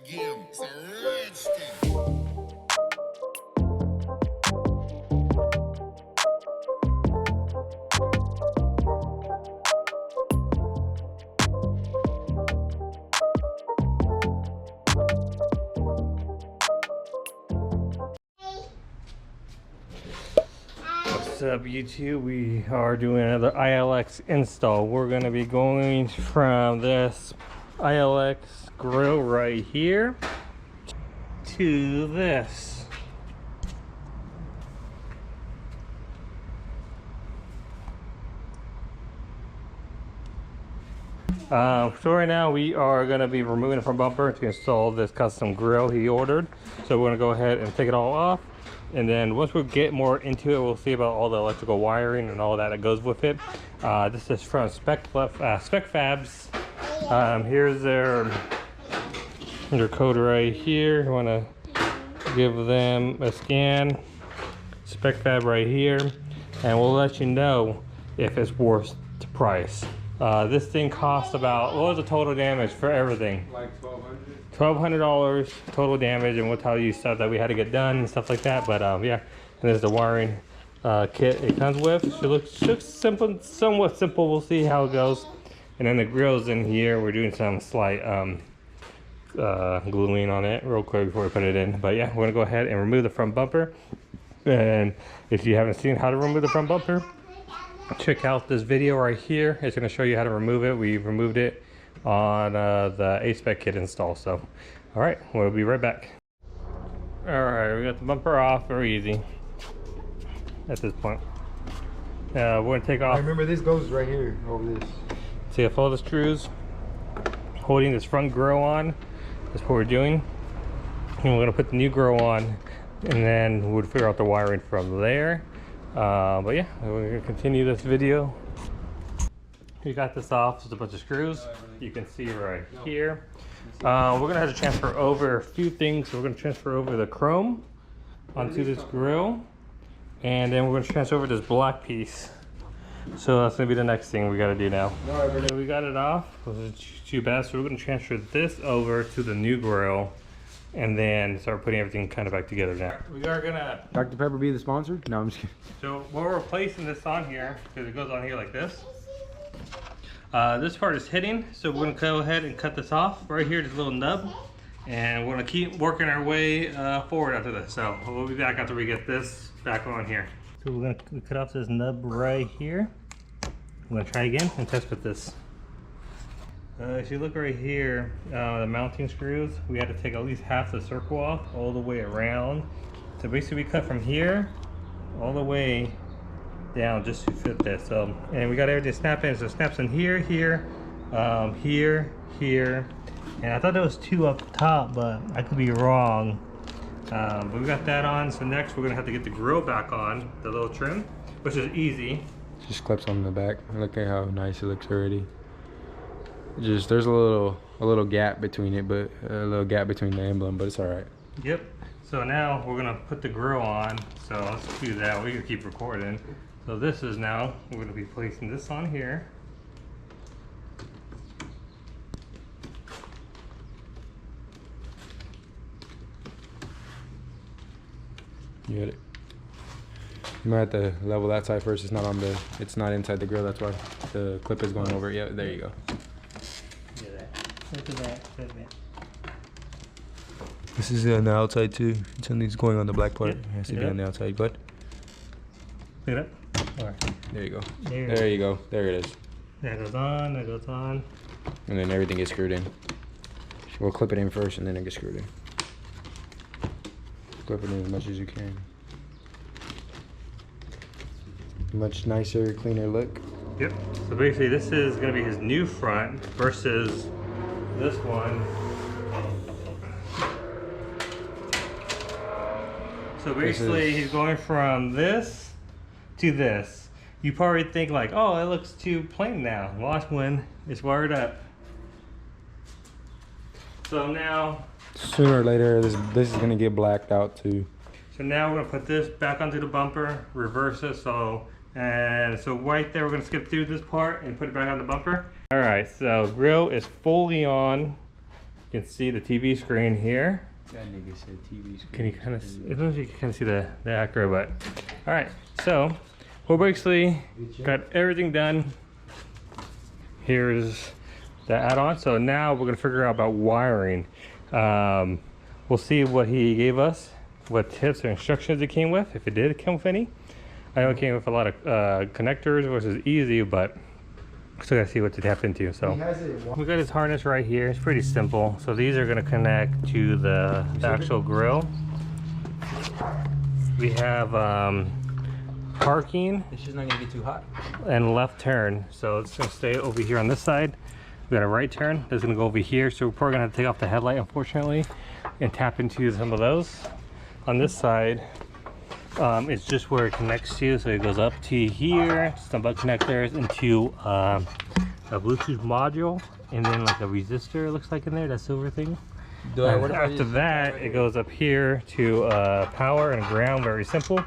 It's a rich thing. What's up YouTube? We are doing another ILX install. We're going to be going from this ILX grill right here to this. So right now we are going to be removing the front bumper to install this custom grill he ordered. So we're going to go ahead and take it all off. And then once we get more into it, we'll see about all the electrical wiring and all that goes with it. This is from Spect Fabs. Here's their code right here. You want to give them a scan. Spec Fab right here, and we'll let you know if it's worth the price. This thing costs about, what was the total damage for everything? Like $1,200 total damage, and we'll tell you stuff that we had to get done and stuff like that. But yeah, and there's the wiring kit it comes with. It looks simple, somewhat simple. We'll see how it goes. And then the grill's in here. We're doing some slight gluing on it real quick before we put it in. But yeah, we're gonna go ahead and remove the front bumper. And if you haven't seen how to remove the front bumper, check out this video right here. It's going to show you how to remove it. We removed it on the aspec kit install. So all right, we'll be right back. All right, we got the bumper off. Very easy at this point. We're going to take off. I remember this goes right here over this. See if all the screws holding this front grill on. That's what we're doing. And we're going to put the new grill on, and then we'll figure out the wiring from there. But yeah, we're going to continue this video. We got this off. There's a bunch of screws. You can see right here. We're going to have to transfer over a few things. So we're going to transfer over the chrome onto this grill. And then we're going to transfer over this black piece. So that's going to be the next thing we got to do now. So we got it off. It wasn't too bad. So we're going to transfer this over to the new grill, and then start putting everything kind of back together now. We are gonna Dr. Pepper be the sponsor? No, I'm just kidding. So we're replacing this on here because it goes on here like this. This part is hitting, so we're gonna go ahead and cut this off right here, this little nub, and we're gonna keep working our way forward after this. So we'll be back after we get this back on here. So we're gonna cut off this nub right here. I'm gonna try again and test with this. If you look right here, the mounting screws, we had to take at least half the circle off all the way around. So basically we cut from here all the way down just to fit this. So, and we got everything snap in. So it snaps in here, here, here. And I thought there was two up top, but I could be wrong. But we got that on. So next we're gonna have to get the grill back on, the little trim, which is easy. Just clips on the back. Look at how nice it looks already. Just there's a little gap between it, but a little gap between the emblem, but it's all right. Yep. So now we're gonna put the grill on. So let's do that. We can keep recording. So this is now, we're gonna be placing this on here. You get it. You might have to level that side first. It's not on the. It's not inside the grill. That's why the clip is going over. Yeah, there you go. Look at that. Look at that. This is on the outside too. It's going on the black part. Yep. It has to be on the outside. Good. Look at that. All right. There you go. There you go. There it is. That goes on. That goes on. And then everything gets screwed in. We'll clip it in first, and then it gets screwed in. Clip it in as much as you can. Much nicer, cleaner look. Yep. So basically, this is gonna be his new front versus this one. So basically, he's going from this to this. You probably think like, oh, it looks too plain now. Watch when it's wired up. So now, sooner or later, this is gonna get blacked out too. So now we're gonna put this back onto the bumper, reverse it. So right there, we're gonna skip through this part and put it back on the bumper. All right, so grill is fully on. You can see the TV screen here. That nigga said TV screen. Can you kind of? I don't know if you can kind of see the Acura, but all right. So we're basically got everything done. Here's the add-on. So now we're gonna figure out about wiring. We'll see what he gave us, what tips or instructions it came with, if it did come with any. I know it came with a lot of connectors, which is easy, but still gotta see what to tap into. So we got his harness right here. It's pretty simple. So these are gonna connect to the actual grill. We have parking. This is not gonna get too hot. And left turn. So it's gonna stay over here on this side. We got a right turn. That's gonna go over here. So we're probably gonna have to take off the headlight, unfortunately, and tap into some of those. On this side, it's just where it connects to. So it goes up to here, some butt connectors, into a Bluetooth module, and then like a resistor, it looks like in there, that silver thing. And after that, it goes up here to power and ground, very simple.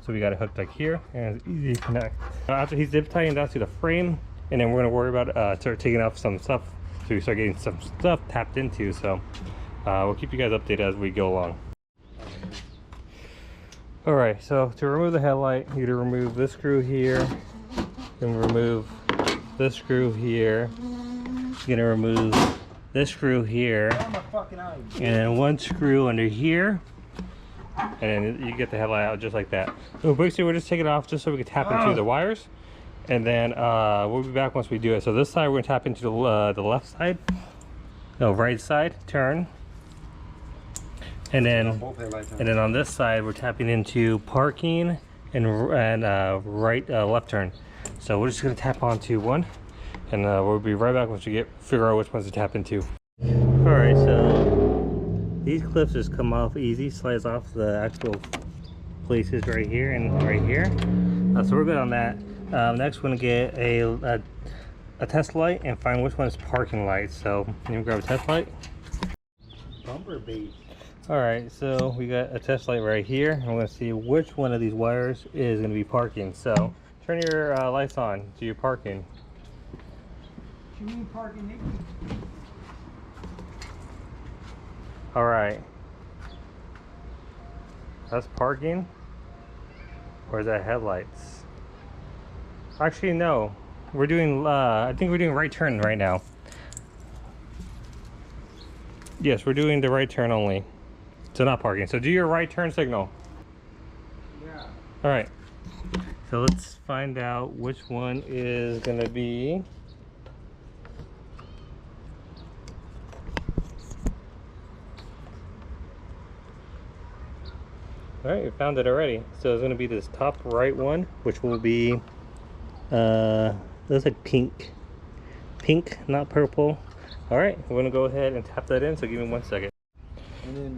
So we got it hooked like here, and it's easy to connect. After he's zip tying down to the frame, and then we're gonna worry about start taking off some stuff, so we start getting some stuff tapped into. So we'll keep you guys updated as we go along. All right, so to remove the headlight, you gotta remove this screw here, then remove this screw here. You're gonna remove this screw here, and then one screw under here, and then you get the headlight out just like that. So basically we're just taking it off just so we can tap into the wires, and then we'll be back once we do it. So this side we're gonna tap into the left side, no, right side, turn, and then on this side we're tapping into parking and left turn. So we're just gonna tap onto one, and we'll be right back once we figure out which ones to tap into. All right, so these clips just come off easy, slides off the actual places right here and right here. So we're good on that. Next, we're gonna get a test light and find which one is parking light. So let me grab a test light. Bumper bait. All right, so we got a test light right here. I'm gonna see which one of these wires is gonna be parking. So turn your lights on to your parking. What you mean parking, nigga? All right, that's parking, or is that headlights? Actually, no, we're doing I think we're doing right turn right now. Yes, we're doing the right turn only, so not parking. So do your right turn signal. Yeah. All right, so let's find out which one is gonna be. All right, we found it already. So it's gonna be this top right one, which will be, looks like pink. Pink, not purple. All right, we're gonna go ahead and tap that in, so give me 1 second.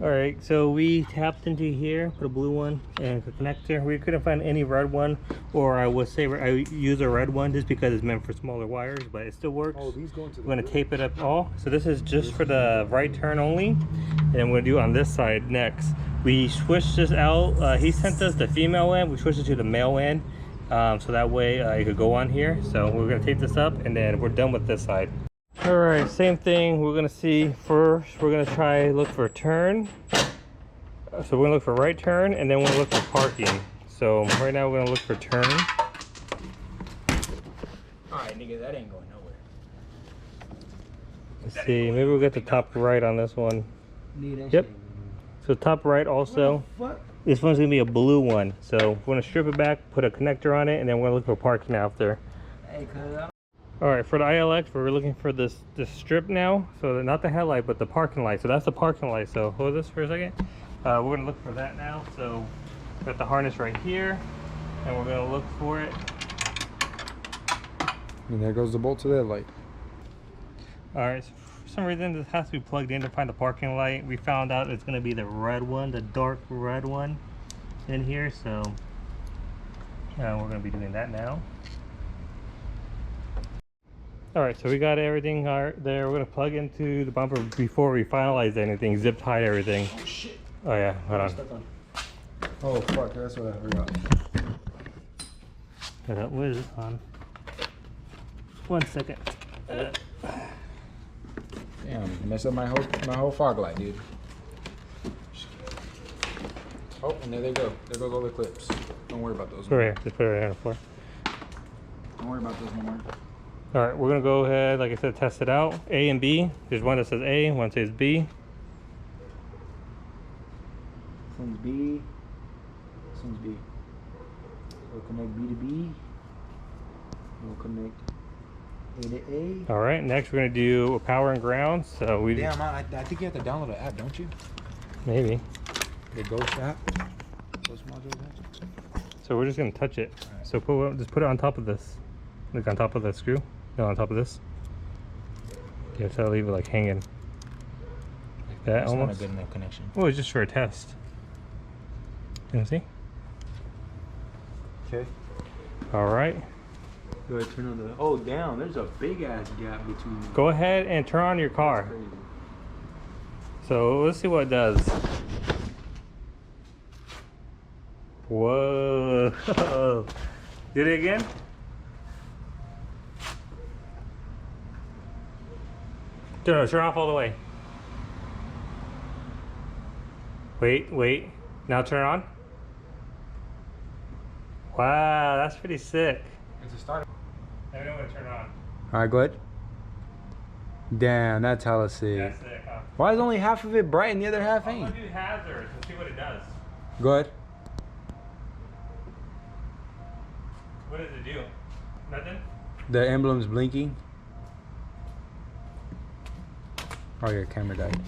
All right, so we tapped into here, put a blue one and a connector. We couldn't find any red one, or I would say I use a red one just because it's meant for smaller wires, but it still works. Oh, these going to the We're gonna tape it up all. So this is just for the right turn only, and then we're gonna do on this side next. We switched this out. He sent us the female end. We switched it to the male end, so that way it could go on here. So we're gonna tape this up, and then we're done with this side. All right, same thing. We're gonna see first. We're gonna try look for turn. So we're gonna look for right turn, and then we're gonna look for parking. So right now we're gonna look for turn. All right, nigga, that ain't going nowhere. Let's see. Maybe we'll get the top right on this one. Yep. So top right also. This one's gonna be a blue one. So we're gonna strip it back, put a connector on it, and then we're gonna look for parking after. Hey, All right, for the ILX, we're looking for this strip now. So not the headlight, but the parking light. So that's the parking light. So hold this for a second. We're gonna look for that now. So we got the harness right here, and we're gonna look for it. And there goes the bolt to that light. All right, so for some reason this has to be plugged in to find the parking light. We found out it's gonna be the red one, the dark red one in here. So we're gonna be doing that now. All right, so we got everything there. We're gonna plug into the bumper before we finalize anything, zip tie everything. Oh shit. Oh yeah, hold on. Oh fuck, that's what I forgot. What is this on? 1 second. Damn, mess up my whole fog light, dude. Oh, and there they go. There goes all the clips. Don't worry about those. Put it right here. Just put it right here on the floor. Don't worry about those no more. All right, we're gonna go ahead, like I said, test it out. A and B. There's one that says A, one says B. This one's B. This one's B. We'll connect B to B. We'll connect A to A. All right, next we're gonna do power and ground. So we Damn, I think you have to download an app, don't you? maybe. The Ghost app. Ghost module app. So we're just gonna touch it. Right. So just put it on top of this, like on top of the screw. No, on top of this. You have to leave it like hanging, like that. That's almost. not a good enough connection. Oh, it's just for a test. You know, see? Okay. All right. Go ahead, turn on the. Oh, damn! There's a big ass gap between. Go ahead and turn on your car. Crazy. So let's see what it does. Whoa. Do it again. No, turn off all the way. Wait. Now turn it on. Wow, that's pretty sick. It's a start. I know when to turn it on. All right, go ahead. Damn, that's hella sick. That's sick, huh? Why is only half of it bright and the other half I'm ain't? gonna do hazards and see what it does. Go ahead. What does it do? Nothing? The emblem's blinking. Oh, your camera died.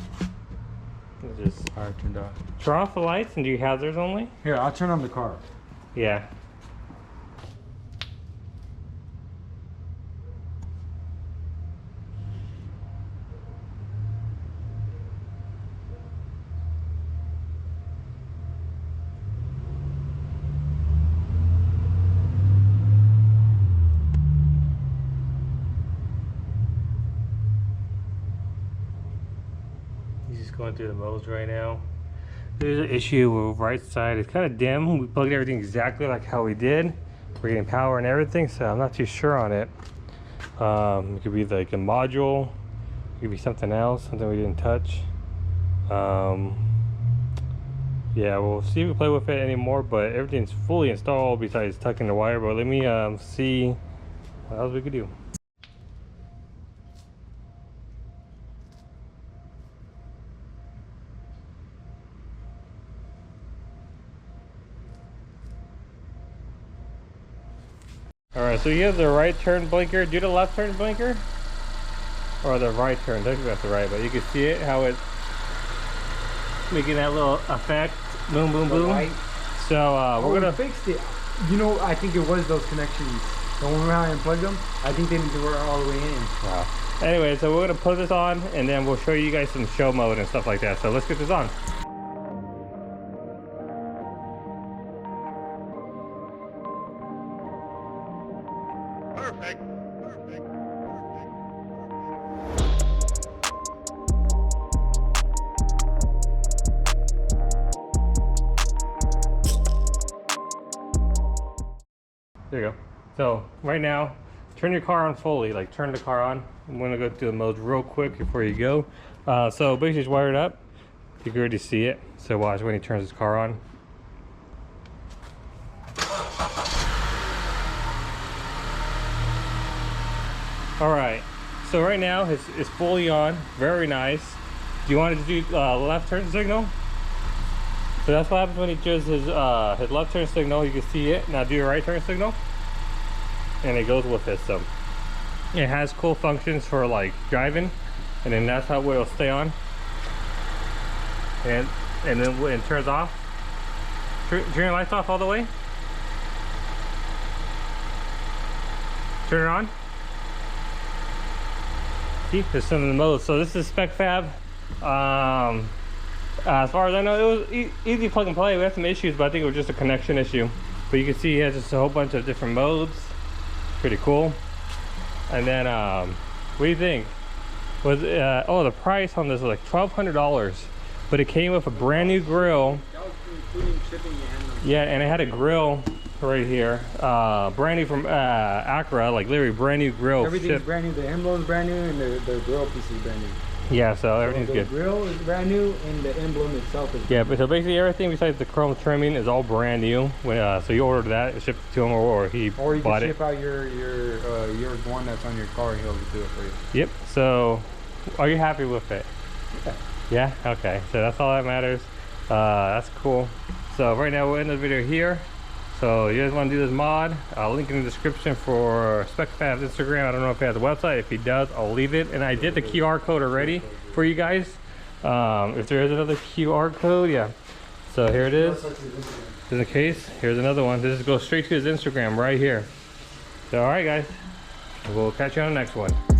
Just Power turned off. turn off the lights and do hazards only? Here, I'll turn on the car. Yeah. He's just going through the modes right now. There's an issue with right side. It's kind of dim. We plugged everything exactly like how we did. We're getting power and everything, so I'm not too sure on it. It could be like a module. It could be something else, something we didn't touch. Yeah, we'll see if we play with it anymore, but everything's fully installed besides tucking the wire. But let me see what else we could do. Alright, so you have the right turn blinker. Do the left turn blinker. Or the right turn. I think that's the right, but you can see it, how it's making that little effect. Boom, boom, boom. Right. So we're gonna fixed it. You know, I think it was those connections. The one how I unplugged them, I think they need to work all the way in. Wow. Anyway, so we're gonna put this on and then we'll show you guys some show mode and stuff like that. So let's get this on. Perfect. There you go. So right now, turn your car on fully, like turn the car on. I'm gonna go through the modes real quick before you go. So basically it's wired up. You can already see it. So watch when he turns his car on. All right, so right now it's fully on, very nice. Do you want to do left turn signal? So that's what happens when he does his left turn signal. You can see it. Now do your right turn signal. And it goes with it. So it has cool functions for like driving. And then that's how it'll stay on. And then when it turns off, turn your lights off all the way. Turn it on. See, there's some of the modes. So this is Spec Fab. As far as I know, it was easy plug and play. We had some issues, but I think it was just a connection issue. But you can see he has just a whole bunch of different modes. Pretty cool. And then, what do you think? Was oh, the price on this was like $1,200, but it came with a brand new grill. That was including shipping and handling. Yeah, and it had a grill right here, brand new from Acura, like literally brand new grill. Everything's brand new. The emblem's brand new, and the grill piece is brand new. Yeah, so So everything's the good. grill is brand new, and the emblem itself is. Yeah, but so basically everything besides the chrome trimming is all brand new. When so you ordered that, it shipped to him, or he Or you bought can it. ship out your one that's on your car. He'll do it for you. Yep. So, are you happy with it? Yeah. Okay. So that's all that matters. That's cool. So right now we'll end the video here. So you guys want to do this mod? I'll link in the description for Spect's Instagram. I don't know if he has a website. If he does, I'll leave it. And I did the QR code already for you guys. If there is another QR code, yeah. So here it is. Just in case, here's another one. This goes straight to his Instagram right here. So all right, guys. We'll catch you on the next one.